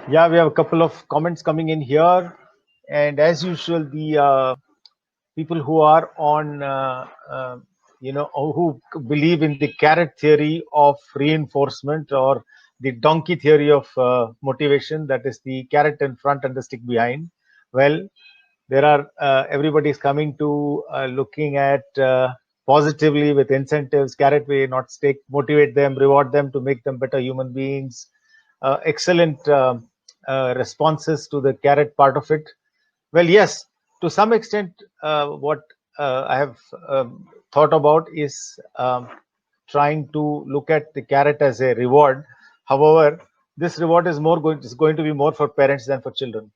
Yeah, we have a couple of comments coming in here, and as usual, the people who are on, who believe in the carrot theory of reinforcement or the donkey theory of motivation, that is the carrot in front and the stick behind. Well, there are everybody is coming to looking at positively with incentives, carrot way, not stick, motivate them, reward them to make them better human beings. Excellent responses to the carrot part of it. Well, yes, to some extent, what I have thought about is trying to look at the carrot as a reward. However, this reward is going to be more for parents than for children.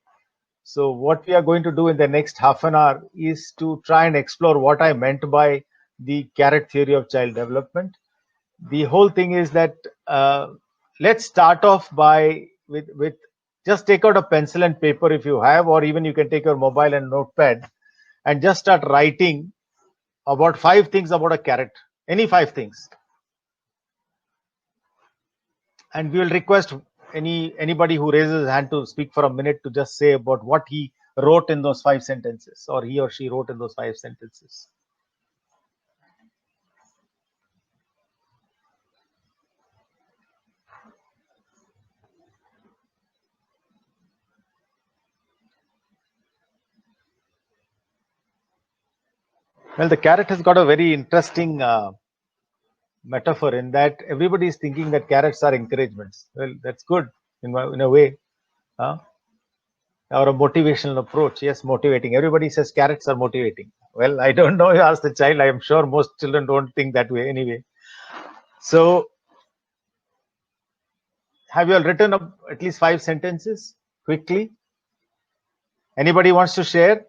So what we are going to do in the next half an hour is to try and explore what I meant by the carrot theory of child development. The whole thing is that let's start off by with just take out a pencil and paper if you have, or even you can take your mobile and notepad and just start writing about 5 things about a carrot, any 5 things, and we will request anybody who raises his hand to speak for a minute to just say about what he wrote in those 5 sentences, or he or she wrote in those 5 sentences. Well, the carrot has got a very interesting metaphor in that everybody is thinking that carrots are encouragements. Well, that's good in a way, uh, or a motivational approach. Yes, motivating. Everybody says carrots are motivating. Well, I don't know. You ask the child. I am sure most children don't think that way anyway. So, have you all written up at least 5 sentences quickly? Anybody wants to share?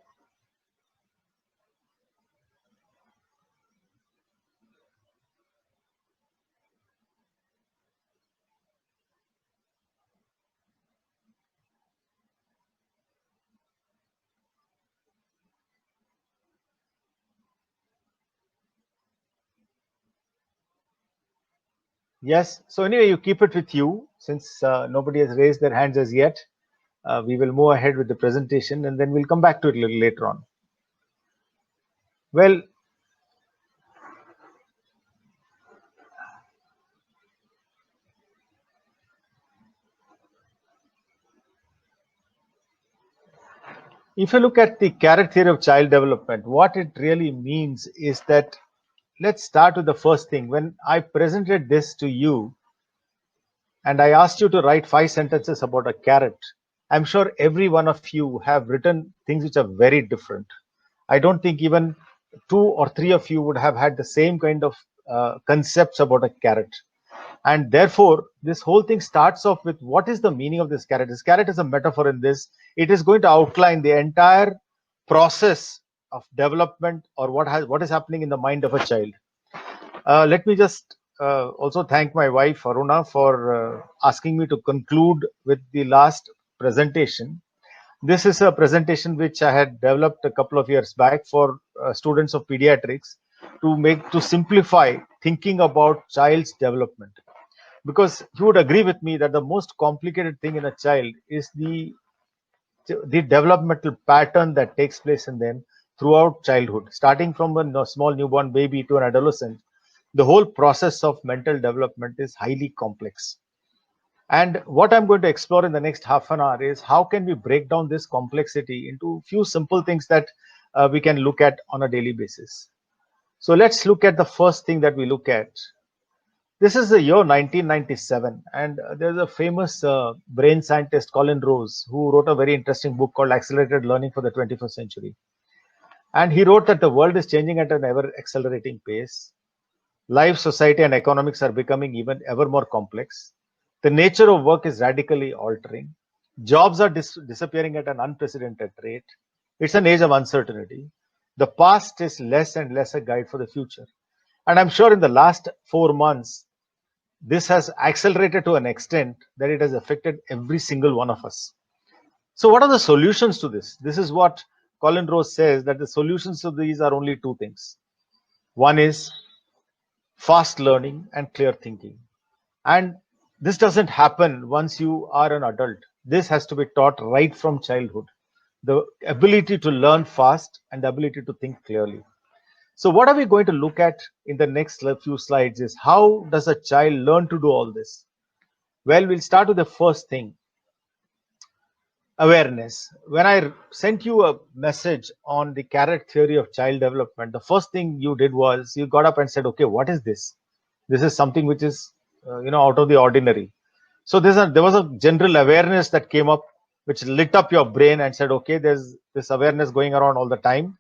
Yes. So anyway, you keep it with you since nobody has raised their hands as yet. We will move ahead with the presentation and then we'll come back to it a little later on. Well, if you look at the carrot theory of child development, what it really means is that let's start with the first thing. When I presented this to you and I asked you to write 5 sentences about a carrot, I'm sure every one of you have written things which are very different. I don't think even 2 or 3 of you would have had the same kind of concepts about a carrot. And therefore, this whole thing starts off with what is the meaning of this carrot? This carrot is a metaphor in this. It is going to outline the entire process of development or what is happening in the mind of a child. Let me just also thank my wife Aruna for asking me to conclude with the last presentation. This is a presentation which I had developed a couple of years back for students of pediatrics to simplify thinking about child's development, because you would agree with me that the most complicated thing in a child is the developmental pattern that takes place in them throughout childhood, starting from a small newborn baby to an adolescent. The whole process of mental development is highly complex. And what I'm going to explore in the next half an hour is how can we break down this complexity into few simple things that we can look at on a daily basis. So let's look at the first thing that we look at. This is the year 1997, and there's a famous brain scientist, Colin Rose, who wrote a very interesting book called Accelerated Learning for the 21st Century. And he wrote that the world is changing at an ever accelerating pace. Life, society, and economics are becoming even ever more complex. The nature of work is radically altering. Jobs are disappearing at an unprecedented rate. It's an age of uncertainty. The past is less and less a guide for the future. And I'm sure in the last 4 months, this has accelerated to an extent that it has affected every single one of us. So, what are the solutions to this? This is what Colin Rose says, that the solutions to these are only 2 things. One is fast learning and clear thinking. And This doesn't happen once you are an adult. This has to be taught right from childhood. The ability to learn fast and the ability to think clearly. So, what are we going to look at in the next few slides is how does a child learn to do all this? Well, we'll start with the first thing, awareness. When I sent you a message on the carrot theory of child development, the first thing you did was you got up and said, okay, what is this? This is something which is, out of the ordinary. So there was a general awareness that came up, which lit up your brain and said, okay, there's this awareness going around all the time.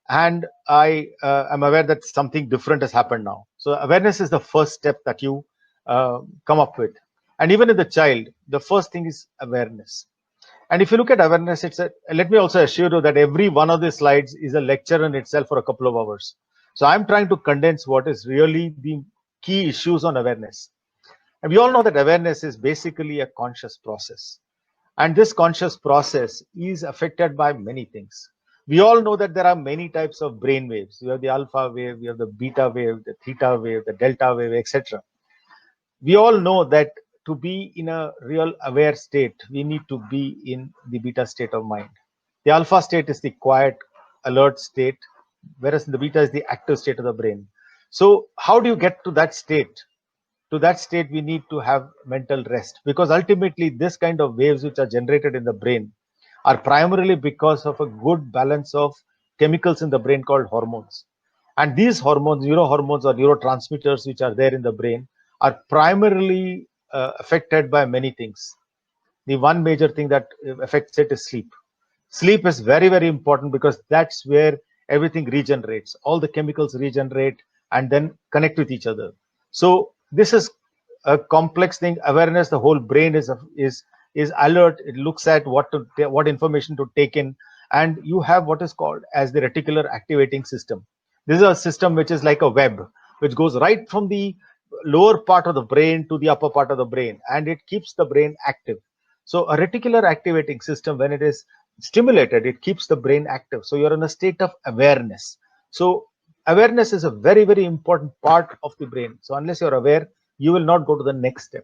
And I am aware that something different has happened now. So awareness is the first step that you come up with. And even in the child, the first thing is awareness. And if you look at awareness, let me also assure you that every one of these slides is a lecture in itself for a couple of hours. So I'm trying to condense what is really the key issues on awareness. And we all know that awareness is basically a conscious process. And this conscious process is affected by many things. We all know that there are many types of brain waves. You have the alpha wave, you have the beta wave, the theta wave, the delta wave, etc. We all know that to be in a real aware state, we need to be in the beta state of mind. The alpha state is the quiet, alert state, whereas the beta is the active state of the brain. So, how do you get to that state? To that state, we need to have mental rest, because ultimately, this kind of waves which are generated in the brain are primarily because of a good balance of chemicals in the brain called hormones. And these hormones, neurohormones or neurotransmitters which are there in the brain, are primarily affected by many things. The one major thing that affects it is sleep. Sleep is very, very important because that's where everything regenerates. All the chemicals regenerate and then connect with each other. So this is a complex thing. Awareness, the whole brain is alert. It looks at what information to take in, and you have what is called as the reticular activating system. This is a system which is like a web, which goes right from the lower part of the brain to the upper part of the brain, and it keeps the brain active. So a reticular activating system, when it is stimulated, it keeps the brain active. So you're in a state of awareness. So awareness is a very, very important part of the brain. So unless you're aware, you will not go to the next step.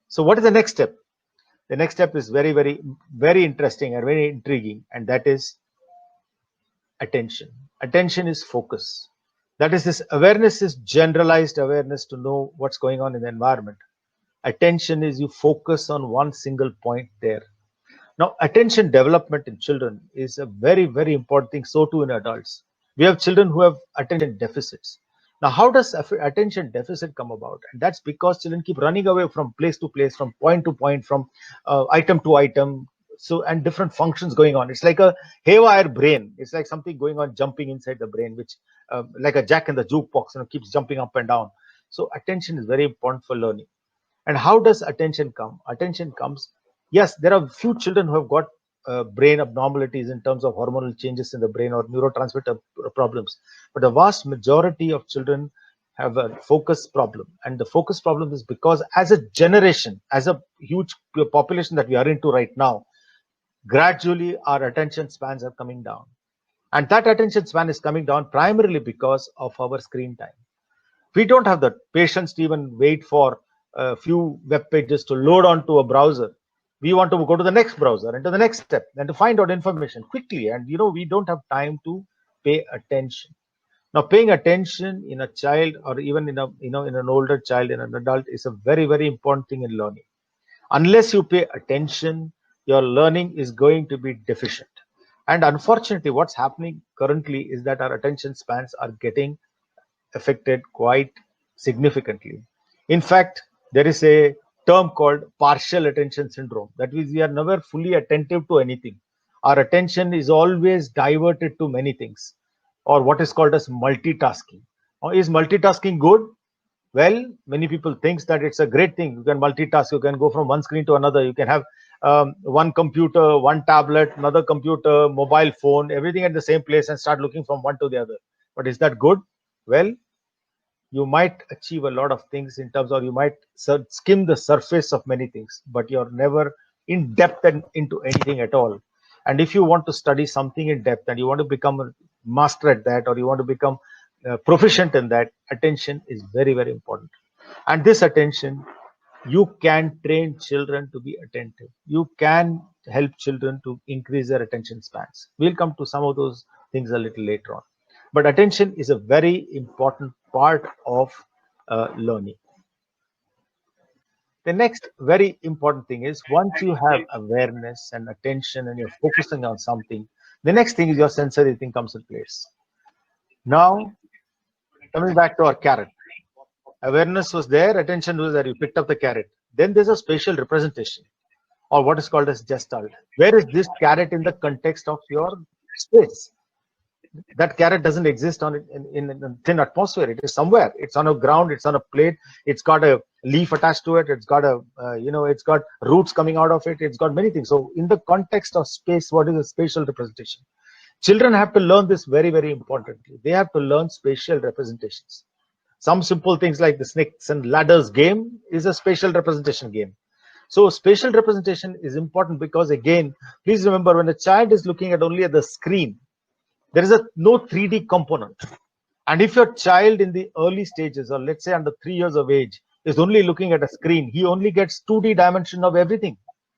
So what is the next step? The next step is very, very, very interesting and very intriguing, and that is attention. Attention is focus. That is, this awareness is generalized awareness to know what's going on in the environment. Attention is you focus on one single point there. Now, attention development in children is a very, very important thing. So too in adults. We have children who have attention deficits. Now, how does attention deficit come about? And that's because children keep running away from place to place, from point to point, from item to item. So, and different functions going on. It's like a haywire brain. It's like something going on, jumping inside the brain, which like a jack in the jukebox, keeps jumping up and down. So, attention is very important for learning. And how does attention come? Attention comes, yes, there are few children who have got brain abnormalities in terms of hormonal changes in the brain or neurotransmitter problems. But the vast majority of children have a focus problem. And the focus problem is because as a generation, as a huge population that we are into right now, gradually our attention spans are coming down. And that attention span is coming down primarily because of our screen time. We don't have the patience to even wait for a few web pages to load onto a browser. We want to go to the next browser and to the next step and to find out information quickly. And we don't have time to pay attention. Now, paying attention in a child or even in an older child, in an adult, is a very, very important thing in learning. Unless you pay attention, your learning is going to be deficient. And unfortunately, what's happening currently is that our attention spans are getting affected quite significantly. In fact, there is a term called partial attention syndrome. That means we are never fully attentive to anything. Our attention is always diverted to many things, or what is called as multitasking. Now, is multitasking good? Well, many people think that it's a great thing. You can multitask. You can go from one screen to another. You can have one computer, one tablet, another computer, mobile phone, everything at the same place and start looking from one to the other. But is that good? Well, you might achieve a lot of things in terms of, you might skim the surface of many things, but you're never in depth and into anything at all. And if you want to study something in depth and you want to become a master at that, or you want to become proficient in that, attention is very, very important. And this attention You can train children to be attentive. You can help children to increase their attention spans. We'll come to some of those things a little later on. But attention is a very important part of learning. The next very important thing is once you have awareness and attention and you're focusing on something, the next thing is your sensory thing comes in place. Now, coming back to our carrot, awareness was there, attention was there, you picked up the carrot. Then there's a spatial representation or what is called as gestalt. Where is this carrot in the context of your space? That carrot doesn't exist on it in a thin atmosphere. It is somewhere. It's on a ground. It's on a plate. It's got a leaf attached to it. It's got a it's got roots coming out of it. It's got many things. So in the context of space, what is a spatial representation? Children have to learn this very, very importantly. They have to learn spatial representations. Some simple things like the snakes and ladders game is a spatial representation game. So spatial representation is important because, again, please remember, when a child is looking at only at the screen, there is no 3D component. And if your child in the early stages, or let's say under 3 years of age, is only looking at a screen, he only gets 2D dimension of everything.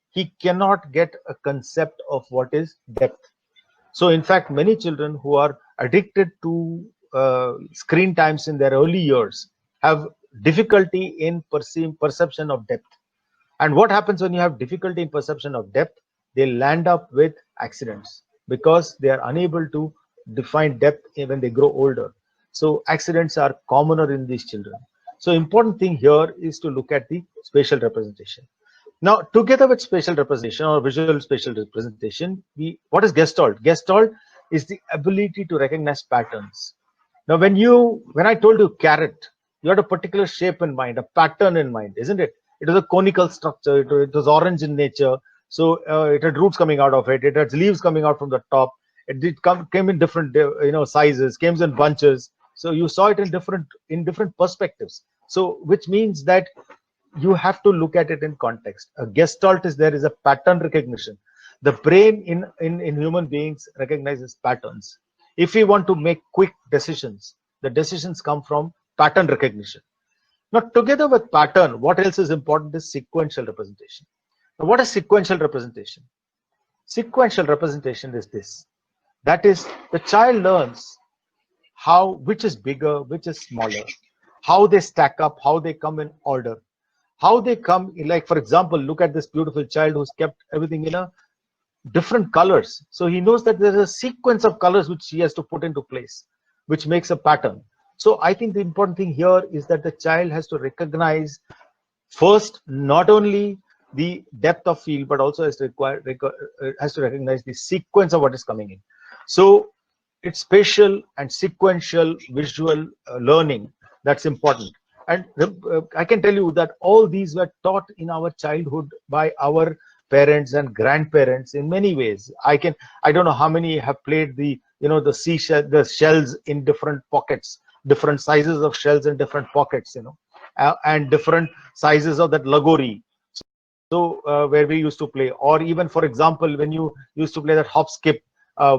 He cannot get a concept of what is depth. So in fact, many children who are addicted to screen times in their early years have difficulty in perception of depth. And what happens when you have difficulty in perception of depth? They land up with accidents because they are unable to define depth when they grow older. So accidents are commoner in these children. So important thing here is to look at the spatial representation. Now, together with spatial representation or visual spatial representation, what is gestalt? Gestalt is the ability to recognize patterns. Now, when I told you carrot, you had a particular shape in mind, a pattern in mind, isn't it? It was a conical structure. It was orange in nature. So it had roots coming out of it. It had leaves coming out from the top. Came in different sizes, came in bunches. So you saw it in different perspectives. So which means that you have to look at it in context. A gestalt is a pattern recognition. The brain in human beings recognizes patterns. If we want to make quick decisions, the decisions come from pattern recognition. Now, together with pattern, what else is important is sequential representation. Now, what is sequential representation? Sequential representation is this. That is, the child learns which is bigger, which is smaller, how they stack up, how they come in order, how they come, like, for example, look at this beautiful child who's kept everything in a different colors. So he knows that there's a sequence of colors which he has to put into place, which makes a pattern. So I think the important thing here is that the child has to recognize first, not only the depth of field, but also has to recognize the sequence of what is coming in. So it's spatial and sequential visual learning that's important. And I can tell you that all these were taught in our childhood by our parents and grandparents in many ways. I don't know how many have played the shells in different pockets, different sizes of shells in different pockets, and different sizes of that lagori. So where we used to play, or even, for example, when you used to play that hop skip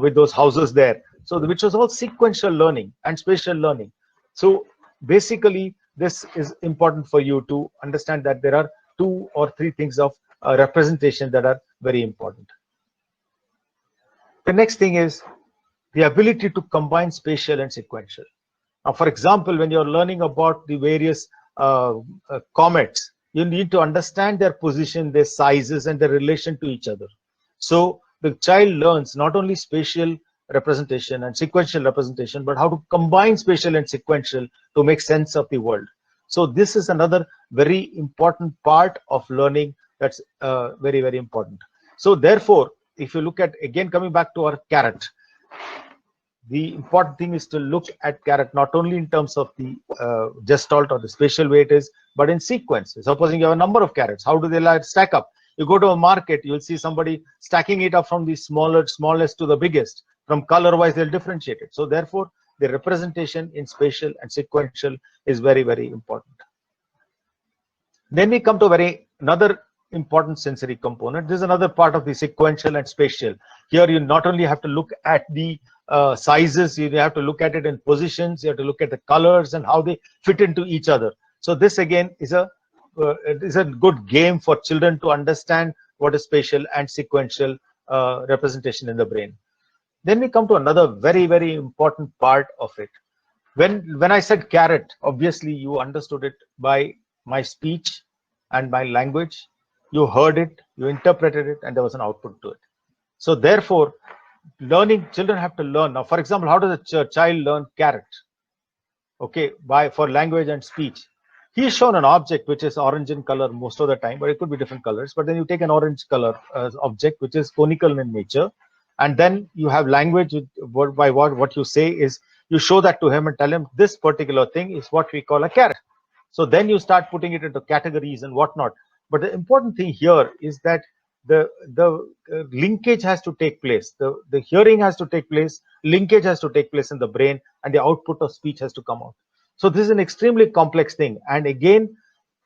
with those houses there. So which was all sequential learning and spatial learning. So basically, this is important for you to understand that there are 2 or 3 things of representation that are very important. The next thing is the ability to combine spatial and sequential. Now, for example, when you're learning about the various comets, you need to understand their position, their sizes, and their relation to each other. So the child learns not only spatial representation and sequential representation, but how to combine spatial and sequential to make sense of the world. So this is another very important part of learning that's very, very important. So therefore, if you look at, again, coming back to our carrot, the important thing is to look at carrot not only in terms of the gestalt or the spatial way it is, but in sequence. Supposing you have a number of carrots, how do they stack up? You go to a market, you'll see somebody stacking it up from the smallest to the biggest. From color wise, they'll differentiate it. So therefore, the representation in spatial and sequential is very, very important. Then we come to another important sensory component. This is another part of the sequential and spatial. Here you not only have to look at the sizes, you have to look at it in positions, you have to look at the colors and how they fit into each other. So this again is a it is a good game for children to understand what is spatial and sequential representation in the brain. Then we come to another very important part of it. When I said carrot, obviously you understood it by my speech and my language. You heard it, you interpreted it, and there was an output to it. So therefore, children have to learn. Now, for example, how does a child learn carrot? Okay, by for language and speech. He's shown an object which is orange in color most of the time, but it could be different colors. But then you take an orange color object which is conical in nature, and then you have language. What you say is you show that to him and tell him this particular thing is what we call a carrot. So then you start putting it into categories and whatnot. But the important thing here is that the linkage has to take place. The hearing has to take place. Linkage has to take place in the brain, and the output of speech has to come out. So this is an extremely complex thing. And again,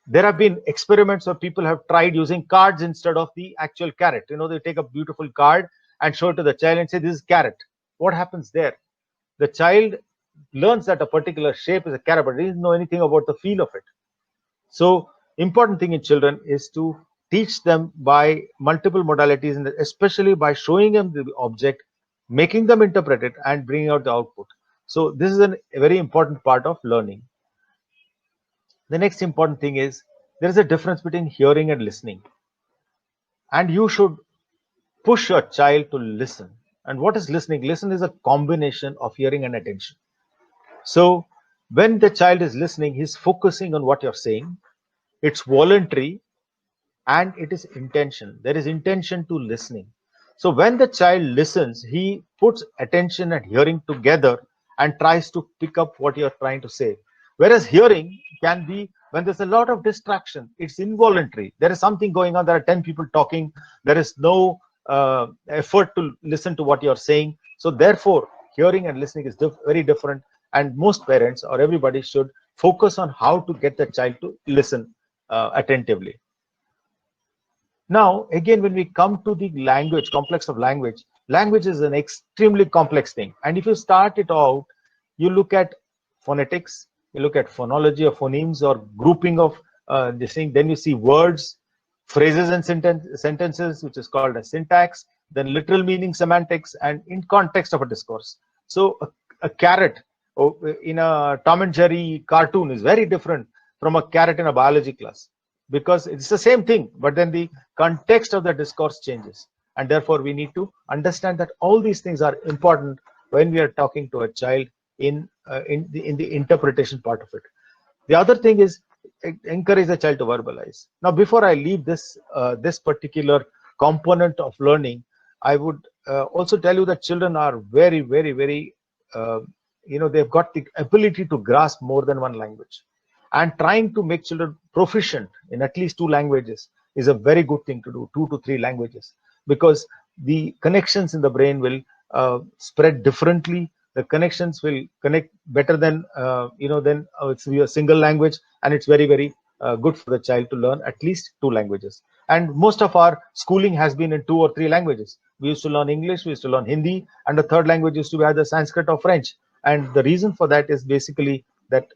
there have been experiments where people have tried using cards instead of the actual carrot. You know, they take a beautiful card and show it to the child and say, this is carrot. What happens there? The child learns that a particular shape is a carrot, but he doesn't know anything about the feel of it. So important thing in children is to teach them by multiple modalities, and especially by showing them the object, making them interpret it, and bringing out the output. So this is a very important part of learning. The next important thing is there is a difference between hearing and listening, and you should push your child to listen. And what is listening? Listen is a combination of hearing and attention. So when the child is listening, he's focusing on what you're saying. It's voluntary and it is intention. There is intention to listening. So when the child listens, he puts attention and hearing together and tries to pick up what you're trying to say. Whereas hearing can be when there's a lot of distraction, it's involuntary. There is something going on. There are 10 people talking. There is no effort to listen to what you're saying. So therefore, hearing and listening is very different. And most parents or everybody should focus on how to get the child to listen attentively. Now, again, when we come to the language, complex of language, language is an extremely complex thing. And if you start it out, you look at phonetics, you look at phonology or phonemes or grouping of this thing, then you see words, phrases and sentences, which is called a syntax, then literal meaning semantics, and in context of a discourse. So a carrot in a Tom and Jerry cartoon is very different from a carrot in a biology class, because it's the same thing, but then the context of the discourse changes. And therefore, we need to understand that all these things are important when we are talking to a child in the interpretation part of it. The other thing is encourage the child to verbalize. Now, before I leave this this particular component of learning, I would also tell you that children are very they've got the ability to grasp more than one language. And trying to make children proficient in at least 2 languages is a very good thing to do, 2 to 3 languages, because the connections in the brain will spread differently. The connections will connect better than it's a single language, and it's very good for the child to learn at least 2 languages. And most of our schooling has been in 2 or 3 languages. We used to learn English, we used to learn Hindi, and the third language used to be either Sanskrit or French. And the reason for that is basically that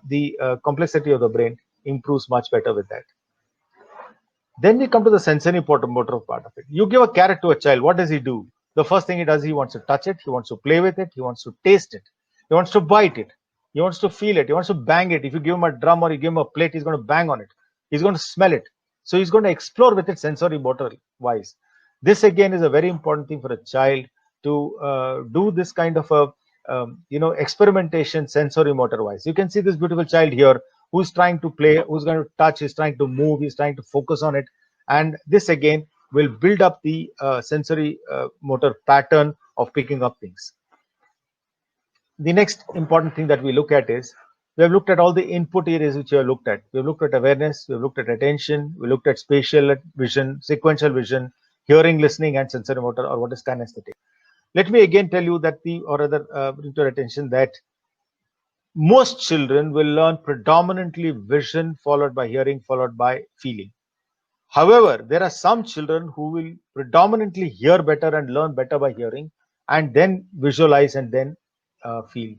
the complexity of the brain improves much better with that. Then we come to the sensory motor part of it. You give a carrot to a child, what does he do? The first thing he does, he wants to touch it, he wants to play with it, he wants to taste it, he wants to bite it, he wants to feel it, he wants to bang it. If you give him a drum or you give him a plate, he's going to bang on it. He's going to smell it. So he's going to explore with it sensory motor wise. This again is a very important thing for a child to do this kind of a experimentation sensory motor wise. You can see this beautiful child here who's trying to play, who's going to touch, he's trying to move, he's trying to focus on it. And this again will build up the sensory motor pattern of picking up things. The next important thing that we look at is, we have looked at all the input areas which we have looked at. We have looked at awareness, we have looked at attention, we looked at spatial vision, sequential vision, hearing, listening, and sensory motor, or what is kinesthetic. Let me again tell you that bring to your attention that most children will learn predominantly vision, followed by hearing, followed by feeling. However, there are some children who will predominantly hear better and learn better by hearing, and then visualize and then feel.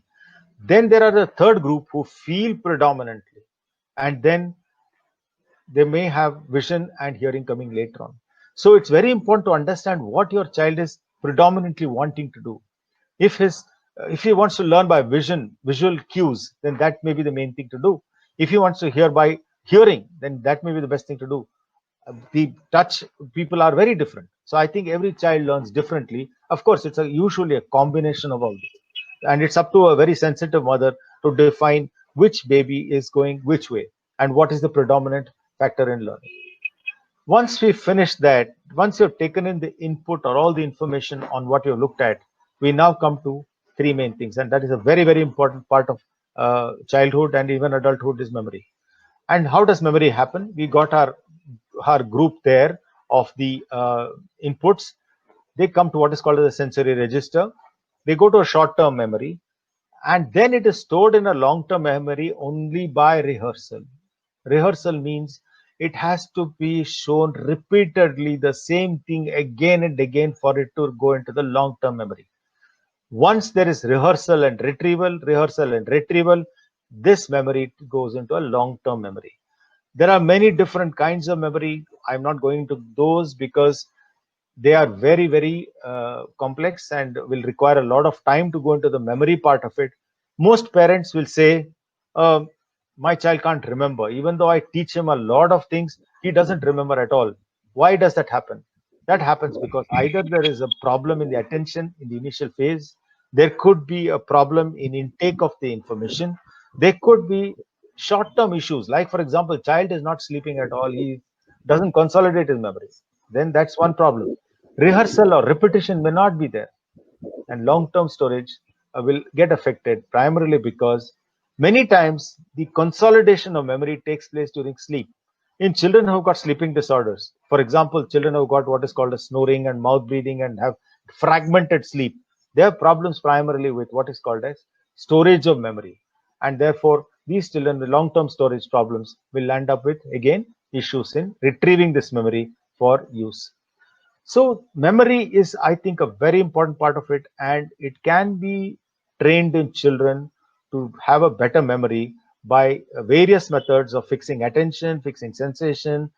Then there are the third group who feel predominantly and then they may have vision and hearing coming later on. So it's very important to understand what your child is predominantly wanting to do. If his if he wants to learn by visual cues, then that may be the main thing to do. If he wants to hear by hearing, then that may be the best thing to do. The touch people are very different. So I think every child learns differently. Of course, it's usually a combination of all this. And it's up to a very sensitive mother to define which baby is going which way and what is the predominant factor in learning. Once we finish that, once you've taken in the input or all the information on what you've looked at, we now come to three main things. And that is a very, very important part of childhood and even adulthood is memory. And how does memory happen? We got our group there of the inputs. They come to what is called as a sensory register. They go to a short-term memory, and then it is stored in a long-term memory only by rehearsal. Rehearsal means it has to be shown repeatedly the same thing again and again for it to go into the long-term memory. Once there is rehearsal and retrieval, this memory goes into a long-term memory. There are many different kinds of memory. I'm not going to those because they are very, very complex and will require a lot of time to go into the memory part of it. Most parents will say, my child can't remember. Even though I teach him a lot of things, he doesn't remember at all. Why does that happen? That happens because either there is a problem in the attention in the initial phase, there could be a problem in intake of the information, there could be short-term issues. Like, for example, child is not sleeping at all, he doesn't consolidate his memories. Then that's one problem. Rehearsal or repetition may not be there, and long-term storage will get affected primarily because many times the consolidation of memory takes place during sleep. In children who've got sleeping disorders, for example, children who've got what is called a snoring and mouth breathing and have fragmented sleep, they have problems primarily with what is called as storage of memory. And therefore, these children with long-term storage problems will end up with, again, issues in retrieving this memory for use. So memory is, I think, a very important part of it, and it can be trained in children to have a better memory by various methods of fixing attention, fixing sensation,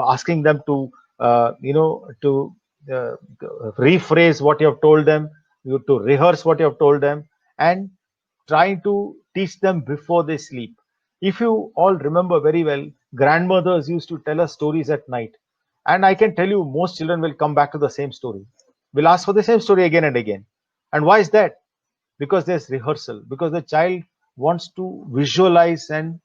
asking them to, to rephrase what you have told them, to rehearse what you have told them, and trying to teach them before they sleep. If you all remember very well, grandmothers used to tell us stories at night. And I can tell you, most children will come back to the same story, will ask for the same story again and again. And why is that? Because there's rehearsal, because the child wants to visualize and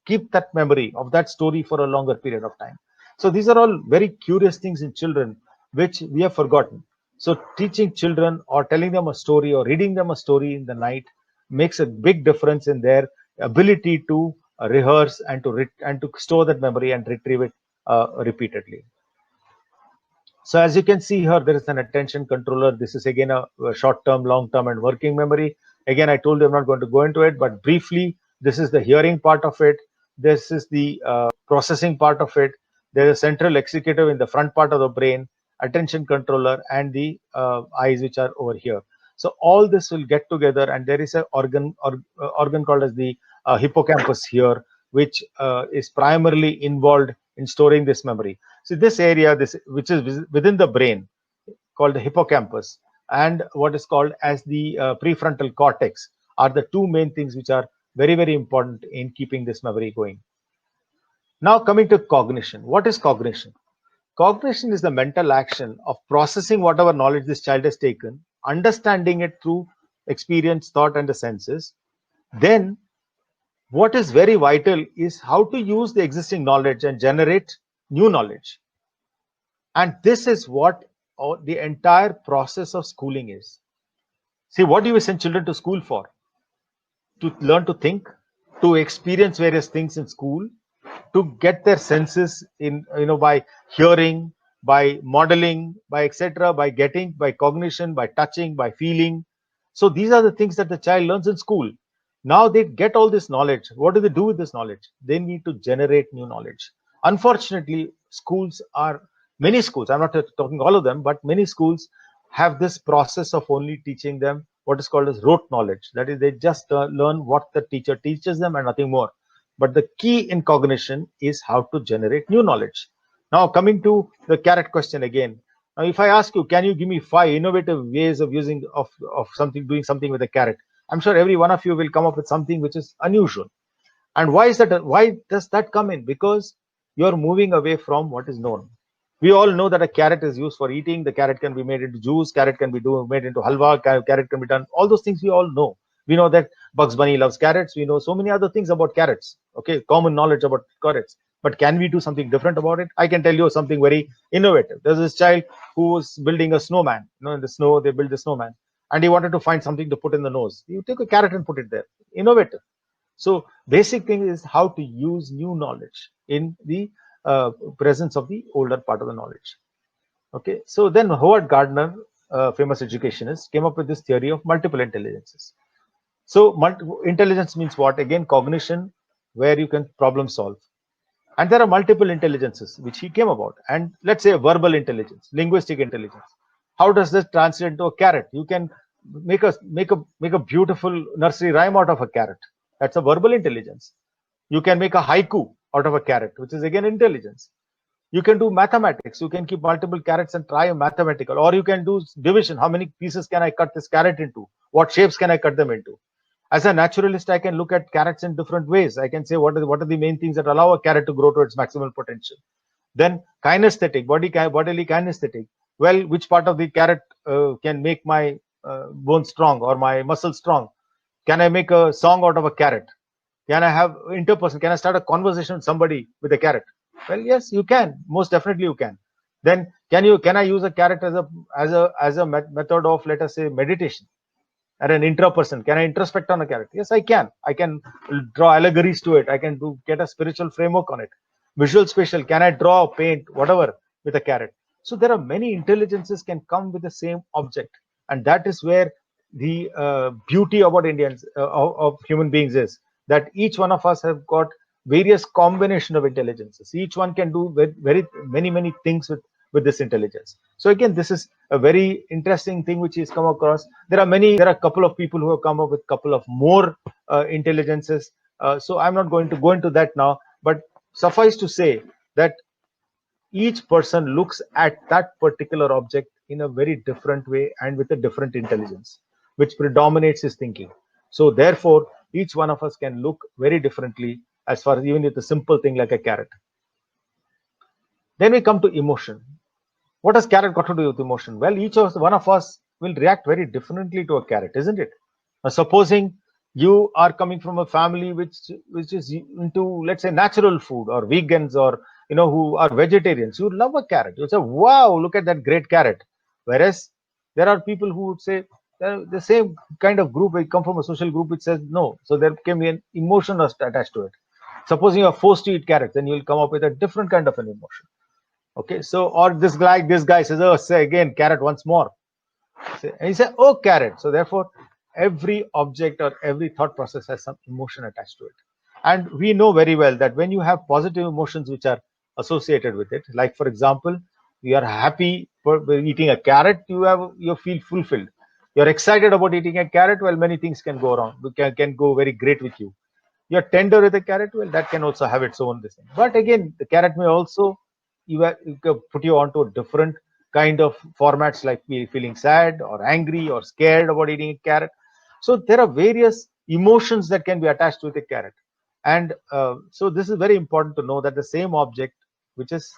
keep that memory of that story for a longer period of time. So these are all very curious things in children which we have forgotten. So teaching children or telling them a story or reading them a story in the night makes a big difference in their ability to rehearse and to store that memory and retrieve it repeatedly. So as you can see here, there is an attention controller. This is again a short-term, long-term, and working memory. Again, I told you I'm not going to go into it, but briefly, this is the hearing part of it. This is the processing part of it. There's a central executive in the front part of the brain, attention controller, and the eyes, which are over here. So all this will get together, and there is an organ called as the hippocampus here, which is primarily involved in storing this memory. So this area, which is within the brain, called the hippocampus, and what is called as the prefrontal cortex, are the two main things which are very, very important in keeping this memory going. Now coming to cognition. What is cognition? Cognition is the mental action of processing whatever knowledge this child has taken, understanding it through experience, thought, and the senses. Then what is very vital is how to use the existing knowledge and generate new knowledge. And this is what the entire process of schooling is. See, what do you send children to school for? To learn to think, to experience various things in school, to get their senses in, by hearing, by modeling, by etc., by cognition, by touching, by feeling. So these are the things that the child learns in school. Now they get all this knowledge. What do they do with this knowledge? They need to generate new knowledge. Unfortunately, many schools, I'm not talking all of them, but many schools have this process of only teaching them what is called as rote knowledge. That is, they just learn what the teacher teaches them and nothing more. But the key in cognition is how to generate new knowledge. Now, coming to the carrot question again. Now, if I ask you, can you give me 5 innovative ways of of something, doing something with a carrot? I'm sure every one of you will come up with something which is unusual. And why is that? Why does that come in? Because you're moving away from what is known. We all know that a carrot is used for eating. The carrot can be made into juice. Carrot can be made into halwa. Carrot can be done. All those things we all know. We know that Bugs Bunny loves carrots. We know so many other things about carrots. Okay, common knowledge about carrots. But can we do something different about it? I can tell you something very innovative. There's this child who was building a snowman. You know, in the snow, they build the snowman, and he wanted to find something to put in the nose. You take a carrot and put it there. Innovative. So basic thing is how to use new knowledge in the presence of the older part of the knowledge. Okay, so then Howard Gardner, famous educationist, came up with this theory of multiple intelligences. So intelligence means what? Again, cognition, where you can problem solve. And there are multiple intelligences which he came about. And let's say verbal intelligence, linguistic intelligence. How does this translate into a carrot? You can make a beautiful nursery rhyme out of a carrot. That's a verbal intelligence. You can make a haiku out of a carrot, which is again intelligence. You can do mathematics. You can keep multiple carrots and try a mathematical, or you can do division. How many pieces can I cut this carrot into? What shapes can I cut them into? As a naturalist, I can look at carrots in different ways. I can say what are the main things that allow a carrot to grow to its maximal potential. Then kinesthetic, bodily kinesthetic. Well, which part of the carrot can make my bone strong or my muscle strong? Can I make a song out of a carrot? Can I have interperson? Can I start a conversation with somebody with a carrot? Well, yes, you can. Most definitely, you can. Then can I use a carrot as a method of, let us say, meditation? At an intraperson, can I introspect on a carrot? Yes, I can. I can draw allegories to it. I can get a spiritual framework on it. Visual spatial, can I draw, paint, whatever with a carrot? So there are many intelligences can come with the same object, and that is where the beauty about Indians of human beings is that each one of us have got various combination of intelligences. Each one can do very many things with this intelligence. So again, this is a very interesting thing which is come across. There are a couple of people who have come up with a couple of more intelligences. So I'm not going to go into that now, but suffice to say that each person looks at that particular object in a very different way and with a different intelligence, which predominates his thinking. So therefore, each one of us can look very differently as far as even with a simple thing like a carrot. Then we come to emotion. What has carrot got to do with emotion? Well, one of us will react very differently to a carrot, isn't it? Now, supposing you are coming from a family which is into, let's say, natural food, or vegans, or who are vegetarians, you love a carrot. You say, "Wow, look at that great carrot." Whereas there are people who would say the same kind of group. We come from a social group which says no, so there can be an emotion attached to it. Supposing you are forced to eat carrots, then you will come up with a different kind of an emotion. Okay, so or this guy says, "Oh, say again carrot once more," and he said, "Oh, carrot." So therefore, every object or every thought process has some emotion attached to it, and we know very well that when you have positive emotions which are associated with it, like for example, you are happy for eating a carrot, you feel fulfilled. You're excited about eating a carrot. Well, many things can go wrong. Can go very great with you. You're tender with a carrot. Well, that can also have its own this thing. But again, the carrot may also put you onto a different kind of formats, like feeling sad or angry or scared about eating a carrot. So there are various emotions that can be attached with a carrot, and so this is very important to know that the same object which has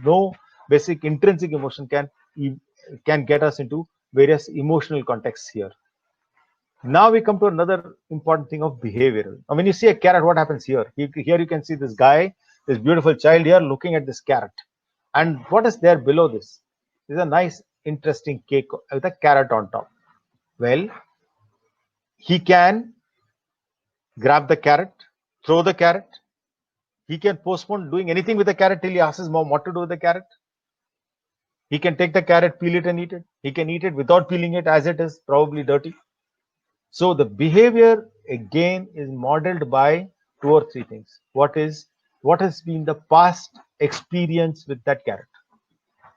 no basic intrinsic emotion can get us into various emotional contexts here. Now we come to another important thing of behavioral. Now, when you see a carrot, what happens here? Here you can see this guy, this beautiful child here looking at this carrot. And what is there below this? There's a nice, interesting cake with a carrot on top. Well, he can grab the carrot, throw the carrot. He can postpone doing anything with the carrot till he asks his mom what to do with the carrot. He can take the carrot, peel it, and eat it. He can eat it without peeling it as it is, probably dirty. So the behavior again is modeled by 2 or 3 things. What has been the past experience with that carrot?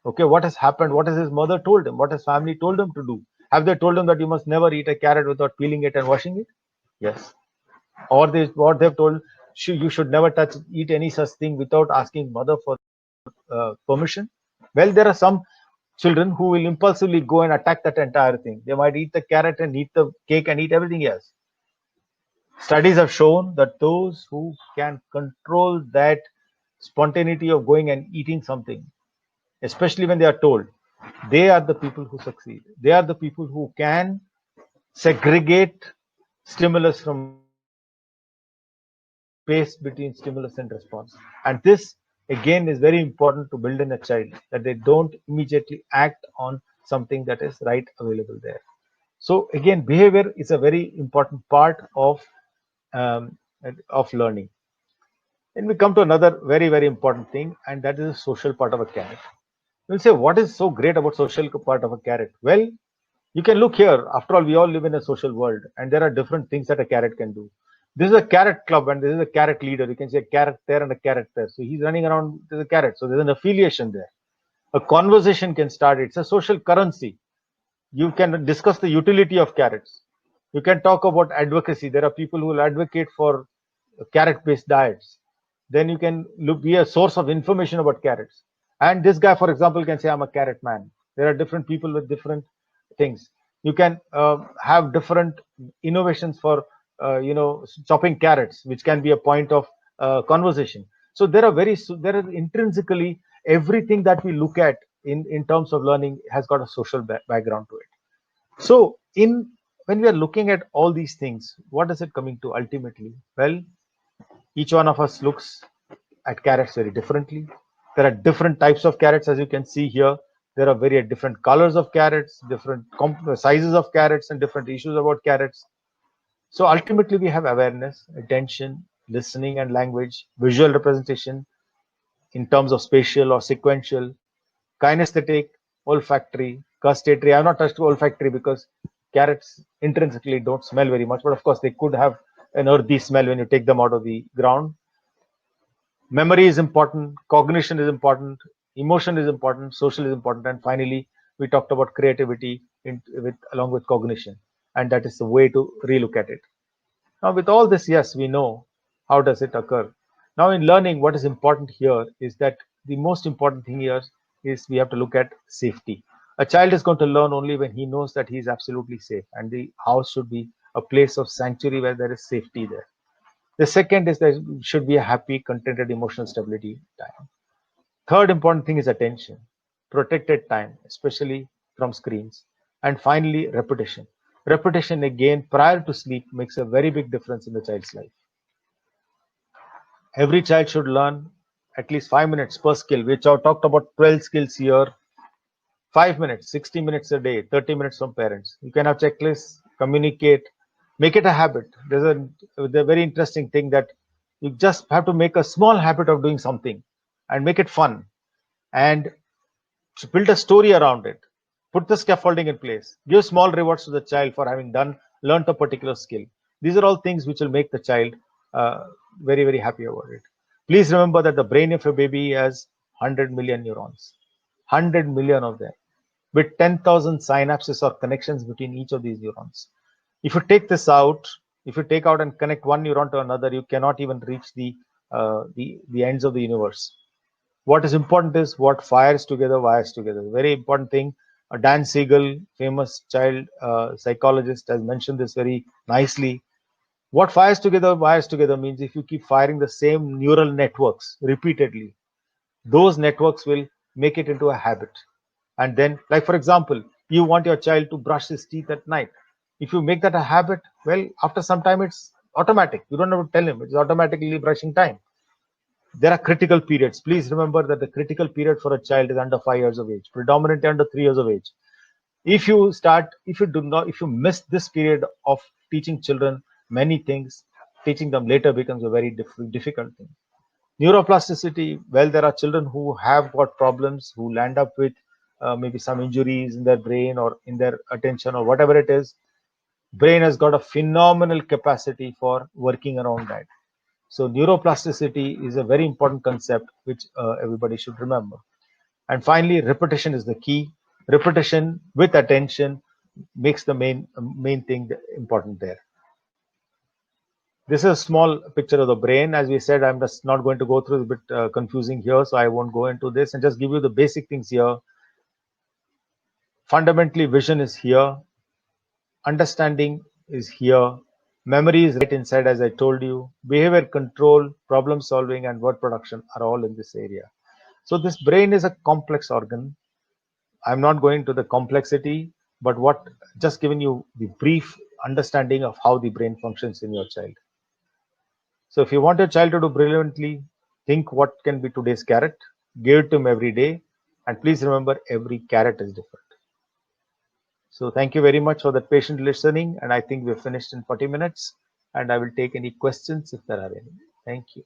Okay, what has happened? What has his mother told him? What has family told him to do? Have they told him that you must never eat a carrot without peeling it and washing it? Yes. Or what they've told, you should never eat any such thing without asking mother for permission. Well, there are some children who will impulsively go and attack that entire thing. They might eat the carrot and eat the cake and eat everything else. Studies have shown that those who can control that spontaneity of going and eating something, especially when they are told, they are the people who succeed. They are the people who can segregate stimulus from space between stimulus and response. And this again is very important to build in a child, that they don't immediately act on something that is right available there. So again, behavior is a very important part um, of learning. Then we come to another very, very important thing, and that is the social part of a carrot. You'll say, what is so great about social part of a carrot? Well, you can look here. After all, we all live in a social world, and there are different things that a carrot can do. This is a carrot club, and this is a carrot leader. You can see a carrot there and a carrot there. So he's running around with a carrot. So there's an affiliation there. A conversation can start. It's a social currency. You can discuss the utility of carrots. You can talk about advocacy. There are people who will advocate for carrot-based diets. Then you can be a source of information about carrots. And this guy, for example, can say, I'm a carrot man. There are different people with different things. You can have different innovations for, chopping carrots, which can be a point of conversation. So there are intrinsically everything that we look at in terms of learning has got a social background to it. So when we are looking at all these things, what is it coming to ultimately? Well, each one of us looks at carrots very differently. There are different types of carrots, as you can see here. There are very different colors of carrots, different sizes of carrots, and different issues about carrots. So ultimately, we have awareness, attention, listening and language, visual representation in terms of spatial or sequential, kinesthetic, olfactory, gustatory. I have not touched olfactory because carrots intrinsically don't smell very much, but of course they could have an earthy smell when you take them out of the ground. Memory is important, cognition is important, emotion is important, social is important, and finally we talked about creativity along with cognition, and that is the way to relook at it. Now with all this, yes, we know how does it occur. Now in learning, what is important here is that the most important thing here is we have to look at safety. A child is going to learn only when he knows that he is absolutely safe, and the house should be a place of sanctuary where there is safety there. The second is there should be a happy, contented, emotional stability time. Third important thing is attention, protected time, especially from screens. And finally, repetition. Repetition again prior to sleep makes a very big difference in the child's life. Every child should learn at least 5 minutes per skill, which I talked about 12 skills here. 5 minutes, 60 minutes a day, 30 minutes from parents. You can have checklists, communicate, make it a habit. There's a very interesting thing that you just have to make a small habit of doing something and make it fun and build a story around it. Put the scaffolding in place. Give small rewards to the child for having learned a particular skill. These are all things which will make the child very, very happy about it. Please remember that the brain of a baby has 100 million neurons, 100 million of them, with 10,000 synapses or connections between each of these neurons. If you take this out, if you take out and connect one neuron to another, you cannot even reach the ends of the universe. What is important is what fires together wires together. Very important thing. Dan Siegel, famous child psychologist, has mentioned this very nicely. What fires together wires together means if you keep firing the same neural networks repeatedly, those networks will make it into a habit. And then, like for example, you want your child to brush his teeth at night. If you make that a habit, well, after some time it's automatic. You don't have to tell him, it's automatically brushing time. There are critical periods. Please remember that the critical period for a child is under 5 years of age, predominantly under 3 years of age. If you miss this period of teaching children many things, teaching them later becomes a very difficult thing. Neuroplasticity, well, there are children who have got problems, who land up with maybe some injuries in their brain or in their attention or whatever it is. Brain has got a phenomenal capacity for working around that. So neuroplasticity is a very important concept which everybody should remember. And finally, repetition is the key. Repetition with attention makes the main thing important there. This is a small picture of the brain. As we said, I'm just not going to go through, it's a bit confusing here, so I won't go into this and just give you the basic things here. Fundamentally, vision is here, understanding is here, memory is right inside, as I told you, behavior control, problem solving, and word production are all in this area. So, this brain is a complex organ. I'm not going to the complexity, but what just giving you the brief understanding of how the brain functions in your child. So if you want your child to do brilliantly, think what can be today's carrot, give it to him every day, and please remember every carrot is different. So thank you very much for that patient listening, and I think we're finished in 40 minutes, and I will take any questions if there are any. Thank you.